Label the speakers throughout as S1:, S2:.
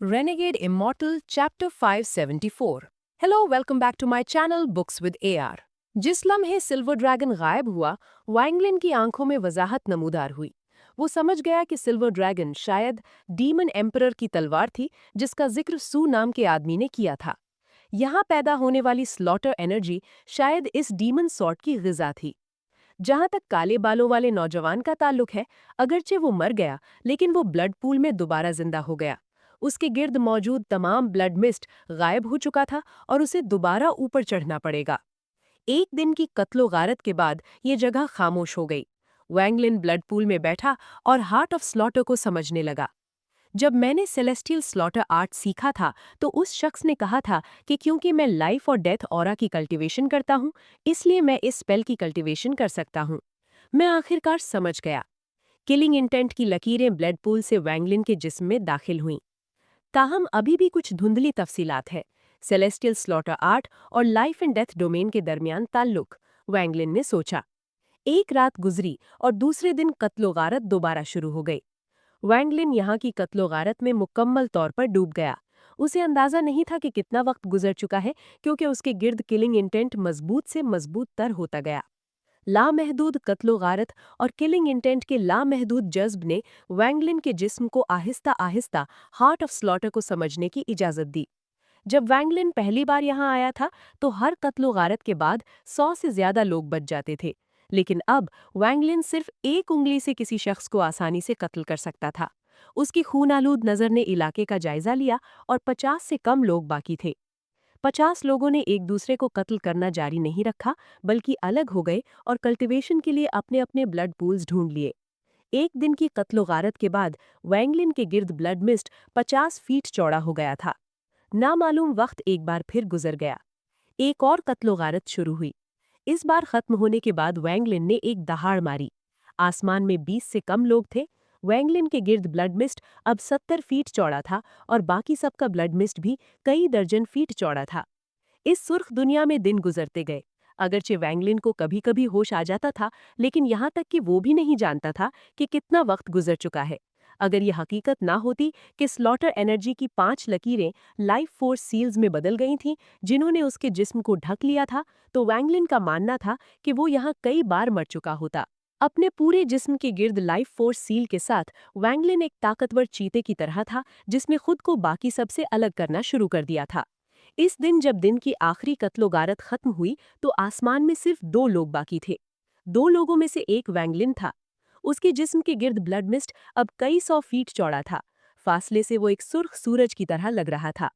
S1: Renegade Immortal Chapter 574. Hello, welcome back to my channel Books with AR. जिस लम्हे silver dragon गायब हुआ, वैंगलिन की आंखों में वजाहत नमूदार हुई। वो समझ गया कि सिल्वर ड्रैगन शायद डीमन एम्परर की तलवार थी, जिसका जिक्र सू नाम के आदमी ने किया था। यहाँ पैदा होने वाली स्लॉटर एनर्जी शायद इस डीमन सॉर्ट की ग़िज़ा थी। जहाँ तक काले बालों वाले नौजवान का ताल्लुक है, अगरचे वो मर गया, लेकिन वो ब्लड पूल में दोबारा जिंदा हो गया। उसके गिर्द मौजूद तमाम ब्लड मिस्ट गायब हो चुका था और उसे दोबारा ऊपर चढ़ना पड़ेगा। एक दिन की कत्लो गारत के बाद ये जगह खामोश हो गई। वैंगलिन ब्लड पूल में बैठा और हार्ट ऑफ स्लॉटर को समझने लगा। जब मैंने सेलेस्टियल स्लॉटर आर्ट सीखा था, तो उस शख्स ने कहा था कि क्योंकि मैं लाइफ और डेथ ऑरा की कल्टीवेशन करता हूँ, इसलिए मैं इस स्पेल की कल्टीवेशन कर सकता हूँ। मैं आखिरकार समझ गया। किलिंग इंटेंट की लकीरें ब्लड पूल से वैंगलिन के जिस्म में दाखिल हुईं। ताहम अभी भी कुछ धुंधली तफसीलात है। सेलेस्टियल स्लॉटर आर्ट और लाइफ एंड डेथ डोमेन के दरमियान ताल्लुक, वैंगलिन ने सोचा। एक रात गुजरी और दूसरे दिन कत्लो गारत दोबारा शुरू हो गई। वैंगलिन यहाँ की कत्लो गारत में मुकम्मल तौर पर डूब गया। उसे अंदाजा नहीं था कि कितना वक्त गुजर चुका है, क्योंकि उसके गिर्द किलिंग इंटेंट मजबूत से मजबूत तर होता गया। लामहदूद कत्लो गारत और किलिंग इंटेंट के लामहदूद जज्ब ने वैंगलिन के जिस्म को Aahista Aahista heart of slaughter को समझने की इजाज़त दी। जब वैंगलिन पहली बार यहाँ आया था, तो हर कत्लो गारत के बाद 100 से ज्यादा लोग बच जाते थे। लेकिन अब वैंगलिन सिर्फ एक उंगली से किसी शख्स को आसानी से कत्ल कर सकता था। उसकी खून आलूद नज़र ने इलाके का जायजा लिया और 50 से कम लोग बाकी थे। 50 लोगों ने एक दूसरे को कत्ल करना जारी नहीं रखा, बल्कि अलग हो गए और कल्टीवेशन के लिए अपने अपने ब्लड पूल्स ढूंढ लिए। एक दिन की कत्लो गारत के बाद वैंगलिन के गिर्द ब्लड मिस्ट 50 फीट चौड़ा हो गया था। नामालूम वक्त एक बार फिर गुजर गया। एक और कत्लो गारत शुरू हुई। इस बार खत्म होने के बाद वैंगलिन ने एक दहाड़ मारी। आसमान में 20 से कम लोग थे। वैंगलिन के गिर्द ब्लड मिस्ट अब 70 फीट चौड़ा था और बाकी सबका ब्लड मिस्ट भी कई दर्जन फीट चौड़ा था। इस सुर्ख दुनिया में दिन गुजरते गए। अगरचे वैंगलिन को कभी कभी होश आ जाता था, लेकिन यहाँ तक कि वो भी नहीं जानता था कि कितना वक्त गुजर चुका है। अगर ये हकीकत ना होती कि स्लॉटर एनर्जी की 5 लकीरें लाइफ फोर्स सील्स में बदल गई थीं, जिन्होंने उसके जिस्म को ढक लिया था, तो वैंगलिन का मानना था कि वो यहाँ कई बार मर चुका होता। अपने पूरे जिस्म के गिर्द लाइफ फोर्स सील के साथ वैंगलिन एक ताकतवर चीते की तरह था, जिसने खुद को बाकी सबसे अलग करना शुरू कर दिया था। इस दिन जब दिन की आखिरी कत्लो गारत खत्म हुई, तो आसमान में सिर्फ 2 लोग बाकी थे। 2 लोगों में से एक वैंगलिन था। उसके जिस्म के गिर्द ब्लड मिस्ट अब कई 100 फीट चौड़ा था। फासले से वो एक सुर्ख सूरज की तरह लग रहा था।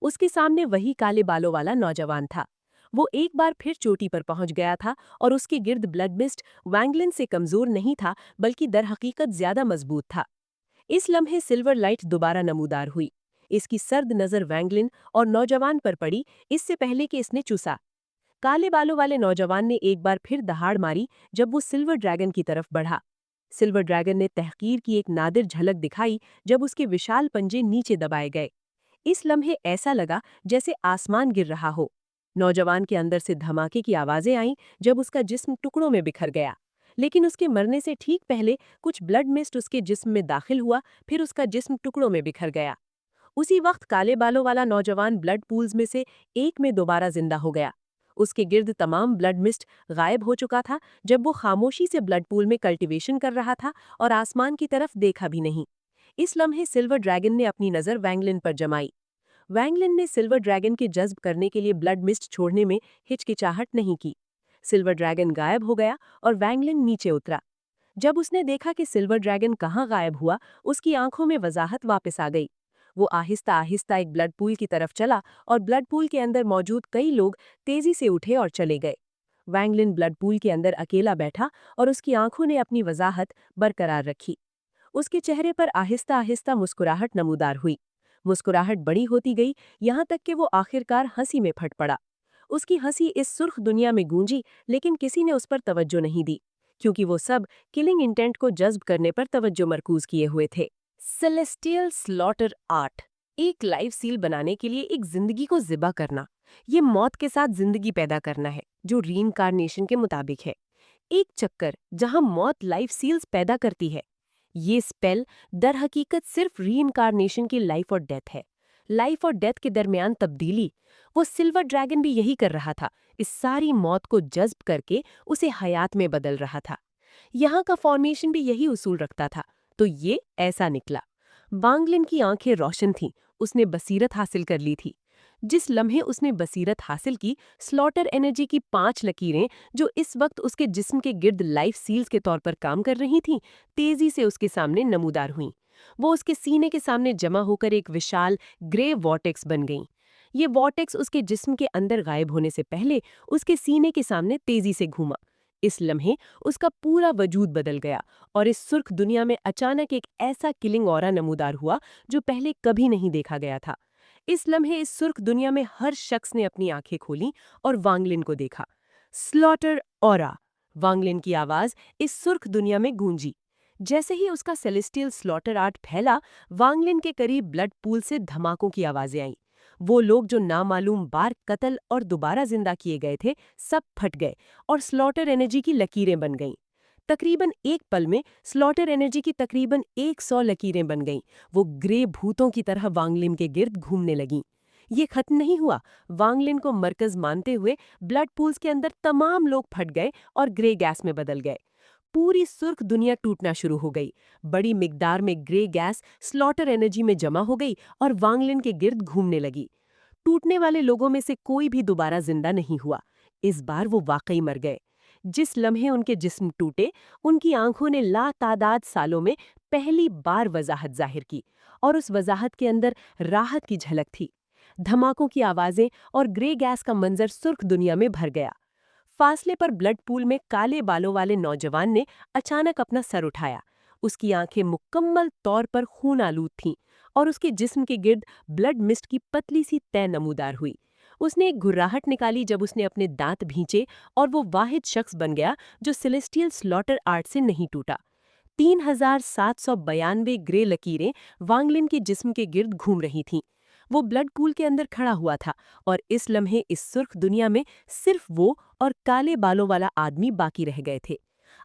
S1: उसके सामने वही काले बालों वाला नौजवान था। वो एक बार फिर चोटी पर पहुंच गया था और उसके गिर्द ब्लड मिस्ट वैंगलिन से कमजोर नहीं था, बल्कि दरहकीकत ज्यादा मजबूत था। इस लम्हे सिल्वर लाइट दोबारा नमूदार हुई। इसकी सर्द नजर वैंगलिन और नौजवान पर पड़ी, इससे पहले कि इसने चूसा। काले बालों वाले नौजवान ने एक बार फिर दहाड़ मारी जब वो सिल्वर ड्रैगन की तरफ बढ़ा। सिल्वर ड्रैगन ने तहकीर की एक नादिर झलक दिखाई जब उसके विशाल पंजे नीचे दबाए गए। इस लम्हे ऐसा लगा जैसे आसमान गिर रहा हो। नौजवान के अंदर से धमाके की आवाजें आईं जब उसका जिस्म टुकड़ों में बिखर गया। लेकिन उसके मरने से ठीक पहले कुछ ब्लड मिस्ट उसके जिस्म में दाखिल हुआ, फिर उसका जिस्म टुकड़ों में बिखर गया। उसी वक्त काले बालों वाला नौजवान ब्लड पूल्स में से एक में दोबारा जिंदा हो गया। उसके गिर्द तमाम ब्लड मिस्ट गायब हो चुका था जब वो खामोशी से ब्लड पूल में कल्टीवेशन कर रहा था और आसमान की तरफ देखा भी नहीं। इस लम्हे सिल्वर ड्रैगन ने अपनी नज़र वैंगलिन पर जमाई। वैंगलिन ने सिल्वर ड्रैगन के जज्ब करने के लिए ब्लड मिस्ट छोड़ने में हिचकिचाहट नहीं की। सिल्वर ड्रैगन गायब हो गया और वैंगलिन नीचे उतरा। जब उसने देखा कि सिल्वर ड्रैगन कहाँ गायब हुआ, उसकी आंखों में वजाहत वापस आ गई। वो आहिस्ता आहिस्ता एक ब्लड पूल की तरफ चला और ब्लड पूल के अंदर मौजूद कई लोग तेजी से उठे और चले गए। वैंगलिन ब्लड पूल के अंदर अकेला बैठा और उसकी आंखों ने अपनी वजाहत बरकरार रखी। उसके चेहरे पर आहिस्ता आहिस्ता मुस्कुराहट नमूदार हुई। मुस्कुराहट बड़ी होती गई, यहाँ तक कि वो आखिरकार हंसी में फट पड़ा। उसकी हंसी इस सुर्ख दुनिया में गूंजी, लेकिन किसी ने उस पर तवज्जो नहीं दी, क्योंकि वो सब किलिंग इंटेंट को जज्ब करने पर तवज्जो मरकूज किए हुए थे। Celestial slaughter art. एक लाइव सील बनाने के लिए एक जिंदगी को ज़िबा करना, ये मौत के साथ जिंदगी पैदा करना है, जो रीइंकार्नेशन के मुताबिक है। एक चक्कर जहां मौत लाइव सील्स पैदा करती है। ये स्पेल दर हकीकत सिर्फ रीइंकार्नेशन की लाइफ और डेथ है। लाइफ और डेथ के दरमियान तब्दीली। वो सिल्वर ड्रैगन भी यही कर रहा था, इस सारी मौत को जज्ब करके उसे हयात में बदल रहा था। यहाँ का फॉर्मेशन भी यही उसूल रखता था। तो ये ऐसा निकला। वांगलिन की आंखें रोशन थीं, उसने बसीरत हासिल कर ली थी। जिस लम्हे उसने बसीरत हासिल की, स्लॉटर एनर्जी की 5 लकीरें जो इस वक्त उसके जिस्म के गिर्द लाइफ सील्स के तौर पर काम कर रही थीं, तेजी से उसके सामने नमूदार हुईं। वो उसके सीने के सामने जमा होकर एक विशाल ग्रे वॉर्टेक्स बन गईं। ये वॉर्टेक्स उसके जिस्म के अंदर गायब होने से पहले उसके सीने के सामने तेजी से घूमा। इस लम्हे उसका पूरा वजूद बदल गया और इस सुर्ख दुनिया में अचानक एक ऐसा किलिंग ऑरा नमूदार हुआ जो पहले कभी नहीं देखा गया था। इस लम्हे इस सुर्ख दुनिया में हर शख्स ने अपनी आंखें खोलीं और वांगलिन को देखा। Slaughter aura. वांगलिन की आवाज इस सुर्ख दुनिया में गूंजी। जैसे ही उसका सेलेस्टियल स्लॉटर आर्ट फैला, वांगलिन के करीब ब्लड पूल से धमाकों की आवाजें आईं। वो लोग जो नामालूम बार कत्ल और दोबारा जिंदा किए गए थे, सब फट गए और स्लॉटर एनर्जी की लकीरें बन गईं। तकरीबन एक पल में स्लॉटर एनर्जी की तकरीबन 100 लकीरें बन गईं। वो ग्रे भूतों की तरह वांगलिन के गिर्द घूमने लगीं। ये खत्म नहीं हुआ। वांगलिन को मरकज मानते हुए ब्लड पूल्स के अंदर तमाम लोग फट गए और ग्रे गैस में बदल गए। पूरी सुर्ख दुनिया टूटना शुरू हो गई। बड़ी मिकदार में ग्रे गैस स्लॉटर एनर्जी में जमा हो गई और वांगलिन के गिर्द घूमने लगी। टूटने वाले लोगों में से कोई भी दोबारा जिंदा नहीं हुआ। इस बार वो वाकई मर गए। जिस लम्हे उनके जिस्म टूटे, उनकी आंखों ने लातादाद सालों में पहली बार वजाहत जाहिर की, और उस वजाहत के अंदर राहत की झलक थी। धमाकों की आवाजें और ग्रे गैस का मंजर सुर्ख दुनिया में भर गया। फासले पर ब्लड पूल में काले बालों वाले नौजवान ने अचानक अपना सर उठाया। उसकी आंखें मुकम्मल तौर पर खून आलूद थीं और उसके जिस्म के गिर्द ब्लड मिस्ट की पतली सी तह नमूदार हुई। उसने एक घुर्राहट निकाली जब उसने अपने दांत भींचे, और वो वाहिद शख्स बन गया जो सेलेस्टियल स्लॉटर आर्ट से नहीं टूटा। 3792 ग्रे लकीरें वांगलिन के जिस्म के गिर्द घूम रही थीं। वो ब्लड पूल के अंदर खड़ा हुआ था और इस लम्हे इस सुर्ख दुनिया में सिर्फ वो और काले बालों वाला आदमी बाकी रह गए थे।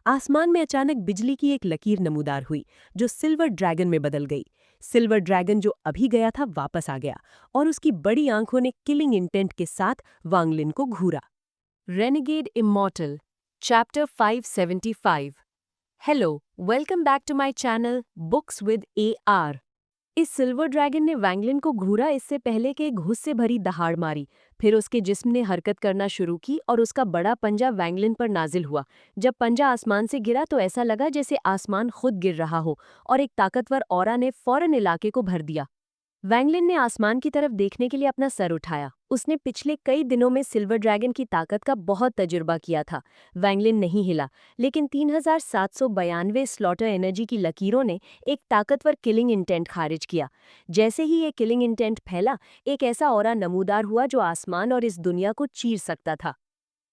S1: आसमान में अचानक बिजली की एक लकीर नमूदार हुई जो सिल्वर ड्रैगन में बदल गई। सिल्वर ड्रैगन जो अभी गया था वापस आ गया और उसकी बड़ी आंखों ने किलिंग इंटेंट के साथ वांगलिन को घूरा। Renegade immortal, chapter 575। Hello, welcome back to my channel books with AR। इस सिल्वर ड्रैगन ने वैंगलिन को घूरा इससे पहले कि एक गुस्से भरी दहाड़ मारी। फिर उसके जिस्म ने हरकत करना शुरू की और उसका बड़ा पंजा वैंगलिन पर नाजिल हुआ। जब पंजा आसमान से गिरा तो ऐसा लगा जैसे आसमान खुद गिर रहा हो, और एक ताकतवर ऑरा ने फौरन इलाके को भर दिया। वैंगलिन ने आसमान की तरफ देखने के लिए अपना सर उठाया। उसने पिछले कई दिनों में सिल्वर ड्रैगन की ताकत का बहुत तजुर्बा किया था। वैंगलिन नहीं हिला, लेकिन 3792 स्लॉटर एनर्जी की लकीरों ने एक ताकतवर किलिंग इंटेंट खारिज किया। जैसे ही ये किलिंग इंटेंट फैला, एक ऐसा ऑरा नमूदार हुआ जो आसमान और इस दुनिया को चीर सकता था।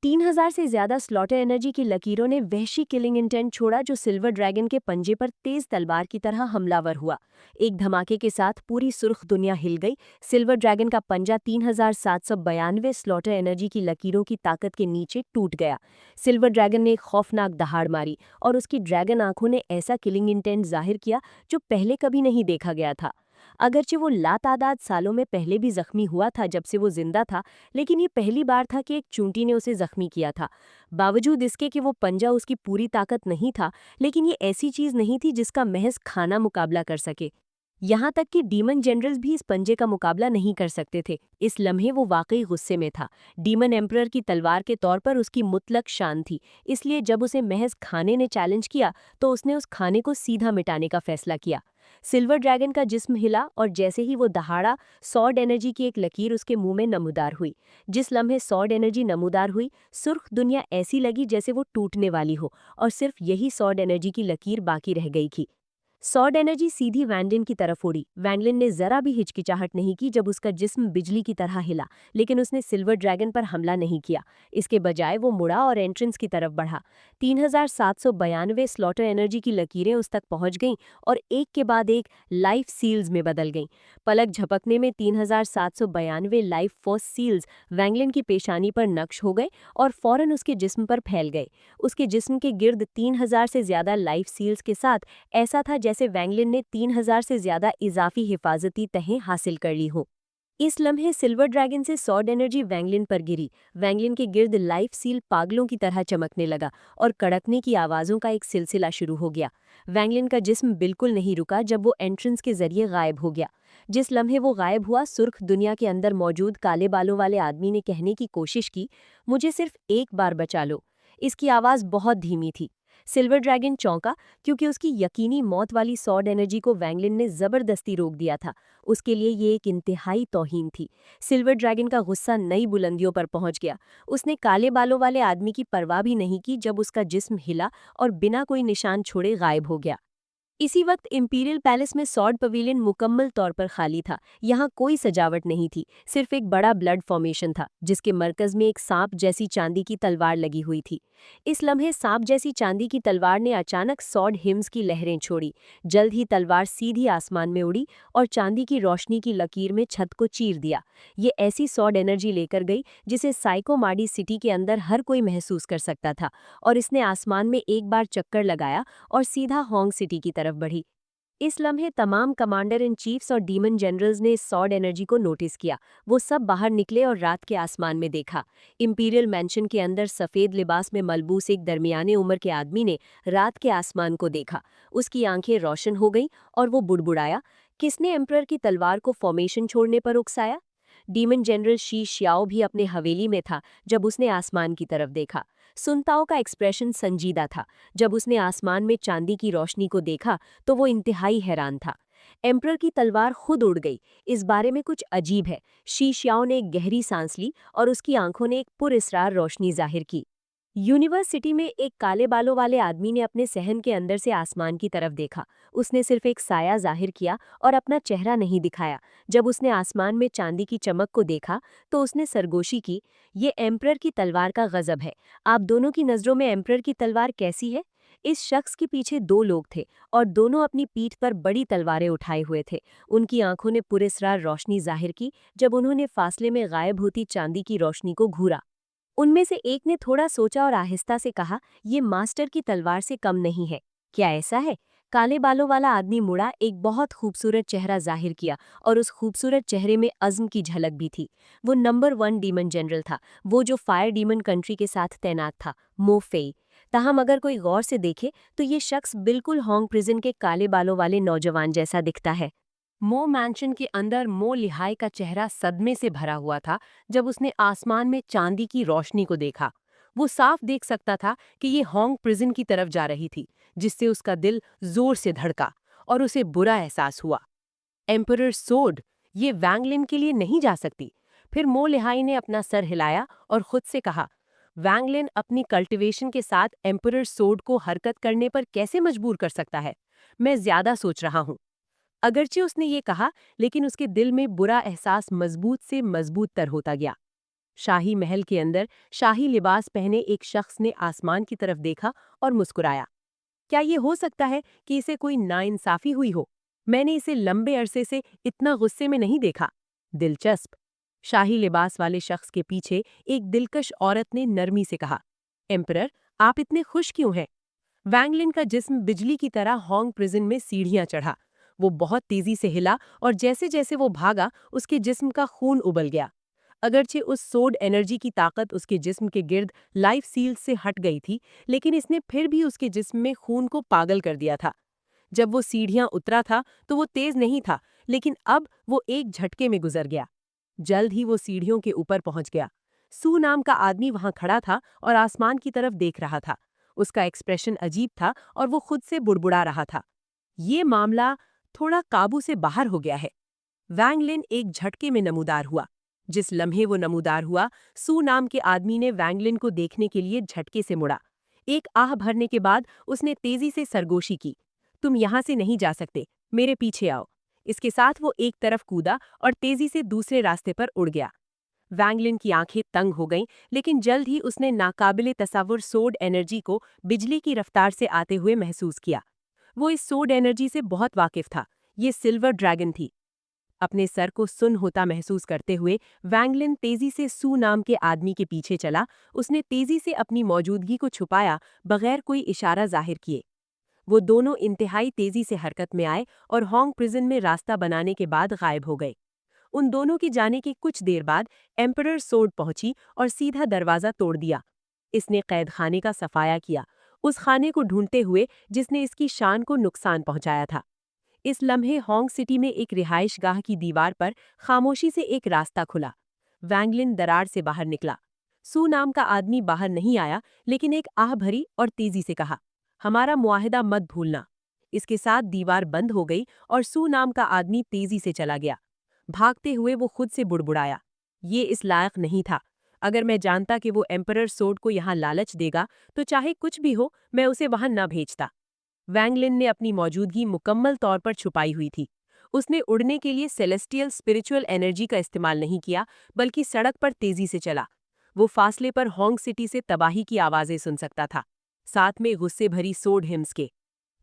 S1: 3000 से ज्यादा स्लॉटर एनर्जी की लकीरों ने वहशी किलिंग इंटेंट छोड़ा जो सिल्वर ड्रैगन के पंजे पर तेज तलवार की तरह हमलावर हुआ। एक धमाके के साथ पूरी सुर्ख दुनिया हिल गई। सिल्वर ड्रैगन का पंजा 3792 स्लॉटर एनर्जी की लकीरों की ताकत के नीचे टूट गया। सिल्वर ड्रैगन ने एक खौफनाक दहाड़ मारी और उसकी ड्रैगन आंखों ने ऐसा किलिंग इंटेंट जाहिर किया जो पहले कभी नहीं देखा गया था। अगरचे वो लातादाद सालों में पहले भी जख्मी हुआ था जब से वो जिंदा था, लेकिन ये पहली बार था कि एक चूंटी ने उसे जख्मी किया था। बावजूद इसके कि वो पंजा उसकी पूरी ताकत नहीं था, लेकिन ये ऐसी चीज नहीं थी जिसका महज खाना मुकाबला कर सके। यहाँ तक कि डीमन जनरल्स भी इस पंजे का मुकाबला नहीं कर सकते थे। इस लम्हे वो वाकई गुस्से में था। डीमन एम्परर की तलवार के तौर पर उसकी मुतलक शान थी, इसलिए जब उसे महज खाने ने चैलेंज किया तो उसने उस खाने को सीधा मिटाने का फैसला किया। सिल्वर ड्रैगन का जिस्म हिला और जैसे ही वो दहाड़ा, सॉर्ड एनर्जी की एक लकीर उसके मुंह में नमूदार हुई। जिस लम्हे सॉर्ड एनर्जी नमूदार हुई, सुर्ख दुनिया ऐसी लगी जैसे वो टूटने वाली हो और सिर्फ यही सॉर्ड एनर्जी की लकीर बाकी रह गई थी।
S2: सॉर्ड एनर्जी सीधी वैंगलिन की तरफ उड़ी। वैंगलिन ने जरा भी हिचकिचाहट नहीं की जब उसका जिस्म बिजली की तरह हिला, लेकिन उसने सिल्वर ड्रैगन पर हमला नहीं किया। इसके बजाय वो मुड़ा और एंट्रेंस की तरफ बढ़ा। 3792 स्लॉटर एनर्जी की लकीरें उस तक पहुंच गईं और एक के बाद एक लाइफ सील्स में बदल गईं। पलक झपकने में 3792 लाइफ फोर्स सील्स वैंगलिन की पेशानी पर नक्श हो गए और फौरन उसके जिस्म पर फैल गए। उसके जिस्म के गिर्द 3000 से ज्यादा लाइफ सील्स के साथ ऐसा था जैसे वैंगलिन ने 3000 से ज्यादा इजाफी हिफाजती तहें हासिल कर ली हों। इस लम्हे सिल्वर ड्रैगन से सॉर्ड एनर्जी वैंगलिन पर गिरी। वैंगलिन के गिर्द लाइफ सील पागलों की तरह चमकने लगा और कड़कने की आवाज़ों का एक सिलसिला शुरू हो गया। वैंगलिन का जिस्म बिल्कुल नहीं रुका जब वो एंट्रेंस के जरिए गायब हो गया। जिस लम्हे वो गायब हुआ, सुर्ख दुनिया के अंदर मौजूद काले बालों वाले आदमी ने कहने की कोशिश की, मुझे सिर्फ एक बार बचा लो। इसकी आवाज़ बहुत धीमी थी। सिल्वर ड्रैगन चौंका, क्योंकि उसकी यकीनी मौत वाली सॉर्ड एनर्जी को वैंगलिन ने जबरदस्ती रोक दिया था। उसके लिए ये एक इंतहाई तौहीन थी। सिल्वर ड्रैगन का गुस्सा नई बुलंदियों पर पहुंच गया। उसने काले बालों वाले आदमी की परवाह भी नहीं की जब उसका जिस्म हिला और बिना कोई निशान छोड़े गायब हो गया। इसी वक्त इंपीरियल पैलेस में सॉर्ड पवेलियन मुकम्मल तौर पर खाली था। यहाँ कोई सजावट नहीं थी, सिर्फ एक बड़ा ब्लड फॉर्मेशन था जिसके मरकज में एक सांप जैसी चांदी की तलवार लगी हुई थी। इस लम्हे सांप जैसी चांदी की तलवार ने अचानक सॉर्ड हिम्स की लहरें छोड़ी। जल्द ही तलवार सीधी आसमान में उड़ी और चांदी की रोशनी की लकीर में छत को चीर दिया। ये ऐसी सॉर्ड एनर्जी लेकर गई जिसे साइकोमाडी सिटी के अंदर हर कोई महसूस कर सकता था, और इसने आसमान में एक बार चक्कर लगाया और सीधा होंग सिटी की तरफ बढ़ी। इस लम्हे तमाम कमांडर इन चीफ्स और डीमन जनरल्स ने इस सॉर्ड एनर्जी को नोटिस किया। वो सब बाहर निकले और रात के आसमान में देखा। इंपीरियल मैंशन के अंदर सफ़ेद लिबास में मलबूस एक दरमियाने उम्र के आदमी ने रात के आसमान को देखा। उसकी आंखें रोशन हो गईं और वो बुड़बुड़ाया, किसने एम्परर की तलवार को फॉर्मेशन छोड़ने पर उकसाया? डीमन जनरल शी श्याओ भी अपने हवेली में था जब उसने आसमान की तरफ देखा। सुनताओ का एक्सप्रेशन संजीदा था। जब उसने आसमान में चांदी की रोशनी को देखा तो वो इंतहाई हैरान था। एम्परर की तलवार खुद उड़ गई। इस बारे में कुछ अजीब है। शी श्याओ ने एक गहरी सांस ली और उसकी आंखों ने एक पुरस्रार रोशनी जाहिर की। यूनिवर्सिटी में एक काले बालों वाले आदमी ने अपने सहन के अंदर से आसमान की तरफ देखा। उसने सिर्फ एक साया जाहिर किया और अपना चेहरा नहीं दिखाया। जब उसने आसमान में चांदी की चमक को देखा तो उसने सरगोशी की, ये एम्परर की तलवार का गजब है। आप दोनों की नज़रों में एम्परर की तलवार कैसी है? इस शख्स के पीछे दो लोग थे और दोनों अपनी पीठ पर बड़ी तलवारें उठाए हुए थे। उनकी आंखों ने पुरस्रार रोशनी जाहिर की जब उन्होंने फासले में गायब होती चांदी की रोशनी को घूरा। उनमें से एक ने थोड़ा सोचा और आहिस्ता से कहा, ये मास्टर की तलवार से कम नहीं है। क्या ऐसा है? काले बालों वाला आदमी मुड़ा, एक बहुत खूबसूरत चेहरा जाहिर किया और उस खूबसूरत चेहरे में अज़्म की झलक भी थी। वो नंबर 1 डीमन जनरल था, वो जो फायर डीमन कंट्री के साथ तैनात था, मो फेई। ताहम अगर कोई गौर से देखे तो ये शख्स बिल्कुल होंग प्रिजन के काले बालों वाले नौजवान जैसा दिखता है।
S1: मो मैंशन के अंदर मो लिहाई का चेहरा सदमे से भरा हुआ था जब उसने आसमान में चांदी की रोशनी को देखा। वो साफ देख सकता था कि ये होंग प्रिजन की तरफ जा रही थी, जिससे उसका दिल जोर से धड़का और उसे बुरा एहसास हुआ। एम्परर सोड, ये वैंगलिन के लिए नहीं जा सकती। फिर मो लिहाई ने अपना सर हिलाया और खुद से कहा, वैंगलिन अपनी कल्टिवेशन के साथ एम्परर सोड को हरकत करने पर कैसे मजबूर कर सकता है? मैं ज्यादा सोच रहा हूँ। अगरचे उसने ये कहा, लेकिन उसके दिल में बुरा एहसास मजबूत से मजबूत तर होता गया। शाही महल के अंदर शाही लिबास पहने एक शख्स ने आसमान की तरफ देखा और मुस्कुराया। क्या ये हो सकता है कि इसे कोई नाइंसाफी हुई हो? मैंने इसे लंबे अरसे से इतना गुस्से में नहीं देखा। दिलचस्प। शाही लिबास वाले शख्स के पीछे एक दिलकश औरत ने नरमी से कहा, एम्परर, आप इतने खुश क्यों हैं? वैंगलिन का जिस्म बिजली की तरह होंग प्रिजन में सीढ़ियां चढ़ा। वो बहुत तेजी से हिला और जैसे जैसे वो भागा, उसके जिस्म का खून उबल गया। अगरचे उस सोड एनर्जी की ताकत उसके जिस्म के गिर्द लाइफ सील्स से हट गई थी, लेकिन इसने फिर भी उसके जिस्म में खून को पागल कर दिया था। जब वो सीढ़ियां उतरा था तो वो तेज नहीं था, लेकिन अब वो एक झटके में गुजर गया। जल्द ही वो सीढ़ियों के ऊपर पहुंच गया। सू नाम का आदमी वहां खड़ा था और आसमान की तरफ देख रहा था। उसका एक्सप्रेशन अजीब था और वो खुद से बुड़बुड़ा रहा था, ये मामला थोड़ा काबू से बाहर हो गया है। वैंगलिन एक झटके में नमूदार हुआ। जिस लम्हे वो नमूदार हुआ, सू नाम के आदमी ने वैंगलिन को देखने के लिए झटके से मुड़ा। एक आह भरने के बाद उसने तेजी से सरगोशी की,
S2: तुम यहाँ से नहीं जा सकते, मेरे पीछे आओ। इसके साथ वो एक तरफ कूदा और तेजी से दूसरे रास्ते पर उड़ गया। वैंगलिन की आंखें तंग हो गईं, लेकिन जल्द ही उसने नाकाबिले तस्वुर सोड एनर्जी को बिजली की रफ्तार से आते हुए महसूस किया। वो इस सोड एनर्जी से बहुत वाकिफ था। ये सिल्वर ड्रैगन थी। अपने सर को सुन्न होता महसूस करते हुए वैंगलिन तेजी से सू नाम के आदमी के पीछे चला। उसने तेजी से अपनी मौजूदगी को छुपाया, बगैर कोई इशारा जाहिर किए। वो दोनों इंतहाई तेजी से हरकत में आए और होंग प्रिजन में रास्ता बनाने के बाद गायब हो गए। उन दोनों के जाने के कुछ देर बाद एम्परर सोड पहुंची और सीधा दरवाजा तोड़ दिया। इसने कैद खाने का सफाया किया, उस खाने को ढूंढते हुए जिसने इसकी शान को नुकसान पहुंचाया था। इस लम्हे होंग सिटी में एक रिहाइशगाह की दीवार पर खामोशी से एक रास्ता खुला। वैंगलिन दरार से बाहर निकला। सू नाम का आदमी बाहर नहीं आया, लेकिन एक आह भरी और तेजी से कहा, हमारा मुआहिदा मत भूलना। इसके साथ दीवार बंद हो गई और सू नाम का आदमी तेजी से चला गया। भागते हुए वो खुद से बुड़बुड़ाया, ये इस लायक नहीं था। अगर मैं जानता कि वो एम्परर सोड को यहाँ लालच देगा तो चाहे कुछ भी हो मैं उसे वहां न भेजता। वैंगलिन ने अपनी मौजूदगी मुकम्मल तौर पर छुपाई हुई थी। उसने उड़ने के लिए सेलेस्टियल स्पिरिचुअल एनर्जी का इस्तेमाल नहीं किया, बल्कि सड़क पर तेजी से चला। वो फासले पर होंग सिटी से तबाही की आवाजें सुन सकता था, साथ में गुस्से भरी सोड हिम्स के।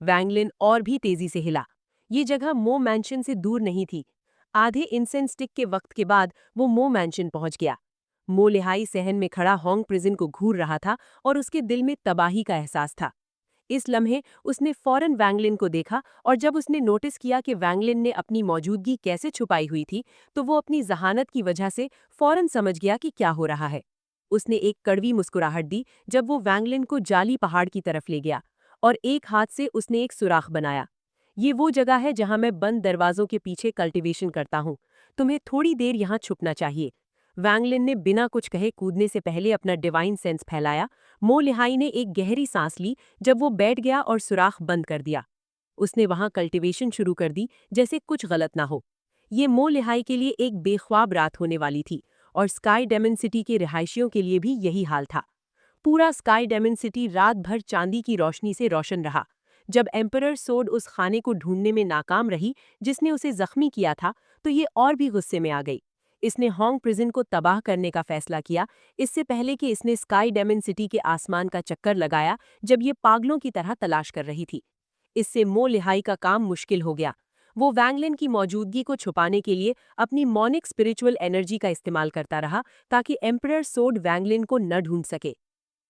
S2: वैंगलिन और भी तेजी से हिला। ये जगह मो मैंशन से दूर नहीं थी। आधे इंसेंस स्टिक के वक्त के बाद वो मो मैंशन पहुंच गया। मो लिहाई सहन में खड़ा होंग प्रिजन को घूर रहा था और उसके दिल में तबाही का एहसास था। इस लम्हे उसने फौरन वैंगलिन को देखा और जब उसने नोटिस किया कि वैंगलिन ने अपनी मौजूदगी कैसे छुपाई हुई थी, तो वो अपनी जहानत की वजह से फौरन समझ गया कि क्या हो रहा है। उसने एक कड़वी मुस्कुराहट दी जब वो वैंगलिन को जाली पहाड़ की तरफ ले गया और एक हाथ से उसने एक सुराख बनाया। ये वो जगह है जहां मैं बंद दरवाजों के पीछे कल्टीवेशन करता हूँ। तुम्हें थोड़ी देर यहाँ छुपना चाहिए। वैंगलिन ने बिना कुछ कहे कूदने से पहले अपना डिवाइन सेंस फैलाया। मो लिहाई ने एक गहरी सांस ली जब वो बैठ गया और सुराख बंद कर दिया। उसने वहां कल्टीवेशन शुरू कर दी, जैसे कुछ गलत ना हो। ये मो लिहाई के लिए एक बेख्वाब रात होने वाली थी और स्काई डेमन सिटी के रिहायशियों के लिए भी यही हाल था। पूरा स्काई डेमन सिटी रात भर चांदी की रोशनी से रोशन रहा। जब एम्परर सोड उस खाने को ढूंढने में नाकाम रही जिसने उसे जख्मी किया था, तो ये और भी गुस्से में आ गई। इसने होंग प्रिजन को तबाह करने का फैसला किया, इससे पहले कि इसने स्काई डेमन सिटी के आसमान का चक्कर लगाया जब ये पागलों की तरह तलाश कर रही थी। इससे मो लिहाई का काम मुश्किल हो गया। वो वैंगलिन की मौजूदगी को छुपाने के लिए अपनी मॉनिक स्पिरिचुअल एनर्जी का इस्तेमाल करता रहा, ताकि एम्परर सोड वैंगलिन को न ढूंढ सके।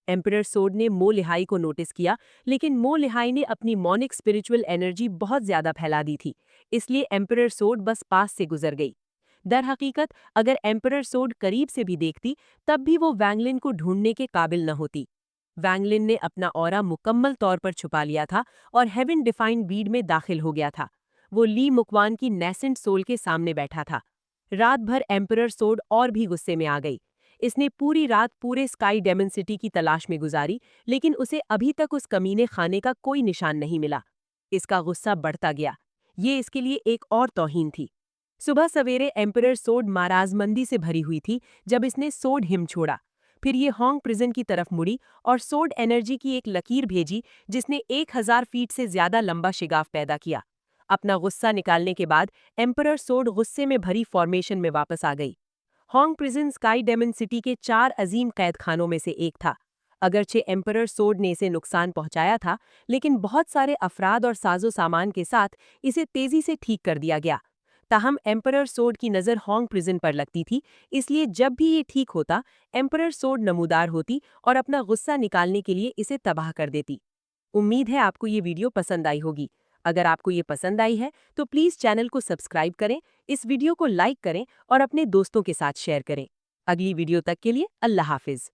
S2: एम्परर सोड ने मो लिहाई को नोटिस किया, लेकिन मो लिहाई ने अपनी मॉनिक स्पिरिचुअल एनर्जी बहुत ज्यादा फैला दी थी, इसलिए एम्परर सोड बस पास से गुजर गई। दर हकीकत अगर एम्परर सोड करीब से भी देखती, तब भी वो वैंगलिन को ढूंढने के काबिल न होती। वैंगलिन ने अपना ऑरा मुकम्मल तौर पर छुपा लिया था और हेवन डिफाइंड बीड में दाखिल हो गया था। वो ली मुकवान की नेसेंट सोल के सामने बैठा था। रात भर एम्परर सोड और भी गुस्से में आ गई। इसने पूरी रात पूरे स्काई डेमन सिटी की तलाश में गुजारी, लेकिन उसे अभी तक उस कमीने खाने का कोई निशान नहीं मिला। इसका गुस्सा बढ़ता गया। ये इसके लिए एक और तौहीन थी। सुबह सवेरे एम्परर सोड माराजमंदी से भरी हुई थी जब इसने सोड हिम छोड़ा। फिर ये होंग प्रिजन की तरफ मुड़ी और सोड एनर्जी की एक लकीर भेजी जिसने 1000 फीट से ज्यादा लंबा शिगाफ पैदा किया। अपना गुस्सा निकालने के बाद एम्परर सोड गुस्से में भरी फॉर्मेशन में वापस आ गई। Hong prison sky demon city के 4 अजीम कैद खानों में से एक था। अगरचे एम्परर सोड ने इसे नुकसान पहुंचाया था, लेकिन बहुत सारे अफराद और साजो सामान के साथ इसे तेजी से ठीक कर दिया गया। ताहम एम्परर सोड की नज़र होंग प्रिजन पर लगती थी, इसलिए जब भी ये ठीक होता, एम्परर सोड नमूदार होती और अपना गुस्सा निकालने के लिए इसे तबाह कर देती। उम्मीद है आपको ये वीडियो पसंद आई होगी। अगर आपको ये पसंद आई है तो प्लीज़ चैनल को सब्सक्राइब करें, इस वीडियो को लाइक करें और अपने दोस्तों के साथ शेयर करें। अगली वीडियो तक के लिए अल्लाह हाफिज़।